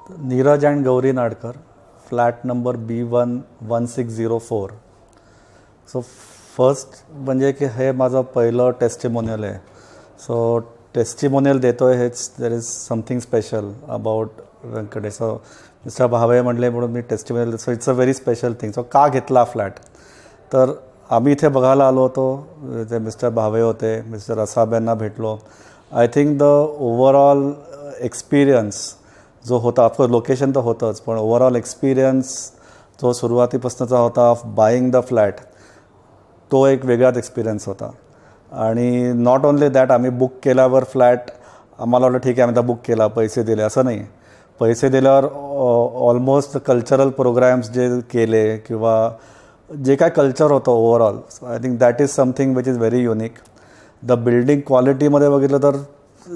Neeraj and Gauri Nadkar, flat number B11604. So first म्हणजे की हे माझं पहिलं टेस्टिमोनियल आहे. सो टेस्टिमोनियल देतो आहे हेच there is something special about Venkatesh. So mister Bhave म्हणले म्हणून मी testimonial. So it's a very special thing. So का घेतला फ्लॅट, तर आम्ही इथे बघायला आलो होतो. ते मिस्टर भावे होते, मिस्टर असाब यांना भेटलो. I think the overall experience जो होता, ऑफकोर्स लोकेशन तर होतंच, पण ओव्हरऑल एक्सपिरियन्स जो सुरुवातीपासूनचा होता ऑफ बाईंग द फ्लॅट, तो एक वेगळाच एक्सपिरियन्स होता. आणि नॉट ओनली दॅट, आम्ही बुक केल्यावर फ्लॅट आम्हाला वाटलं ठीक आहे आम्ही आता बुक केला, पैसे दिले, असं नाही. पैसे दिल्यावर ऑलमोस्ट कल्चरल प्रोग्रॅम्स जे केले किंवा जे काय कल्चर होतं overall, I think that is something which is very unique. The building क्वालिटीमध्ये बघितलं तर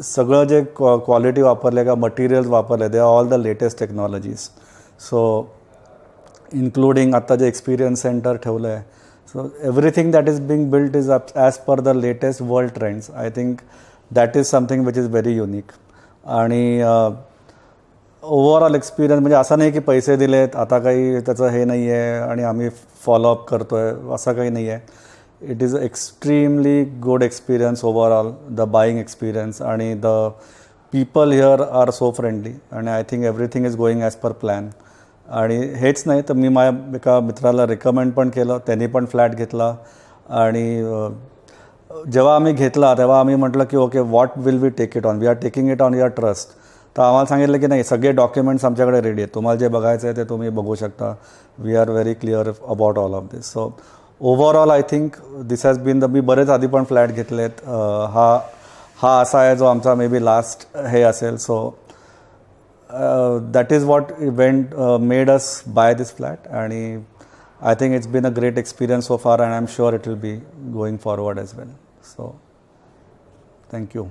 सगळं जे क्वालिटी वापरले का मटेरियल्स वापरले they are all the latest technologies. So including आत्ता जे एक्सपिरियन्स सेंटर ठेवलं आहे. So everything that is being built is as per the latest world trends. I think that is something which is very unique. आणि overall experience म्हणजे असं नाही की पैसे दिलेत आता काही त्याचं हे नाही आहे आणि आम्ही फॉलोअप करतो आहे, असं काही नाही आहे. It is extremely good experience overall, the buying experience. आणि the people here are so friendly आणि I think everything is going as per plan. आणि हेच नाही तर मी माझ्या एका मित्राला रिकमेंड पण केलं, त्यांनी पण फ्लॅट घेतला. आणि जेव्हा आम्ही घेतला तेव्हा आम्ही म्हटलं की okay what will we take it on, we are taking it on your trust. तर आम्हाला सांगितलं की नाही सगळे डॉक्युमेंट्स आमच्याकडे रेडी आहेत, तुम्हाला जे बघायचं आहे ते तुम्ही बघू शकता. We are very clear about all of this. So overall I think this has been मी बरेच आधी पण फ्लॅट घेतलेत. हा असा आहे जो आमचा मे बी लास्ट हे असेल. So that is what event made us by this flat. आणि I think it's been a great experience so far and I am sure it will be going forward as well. So thank you.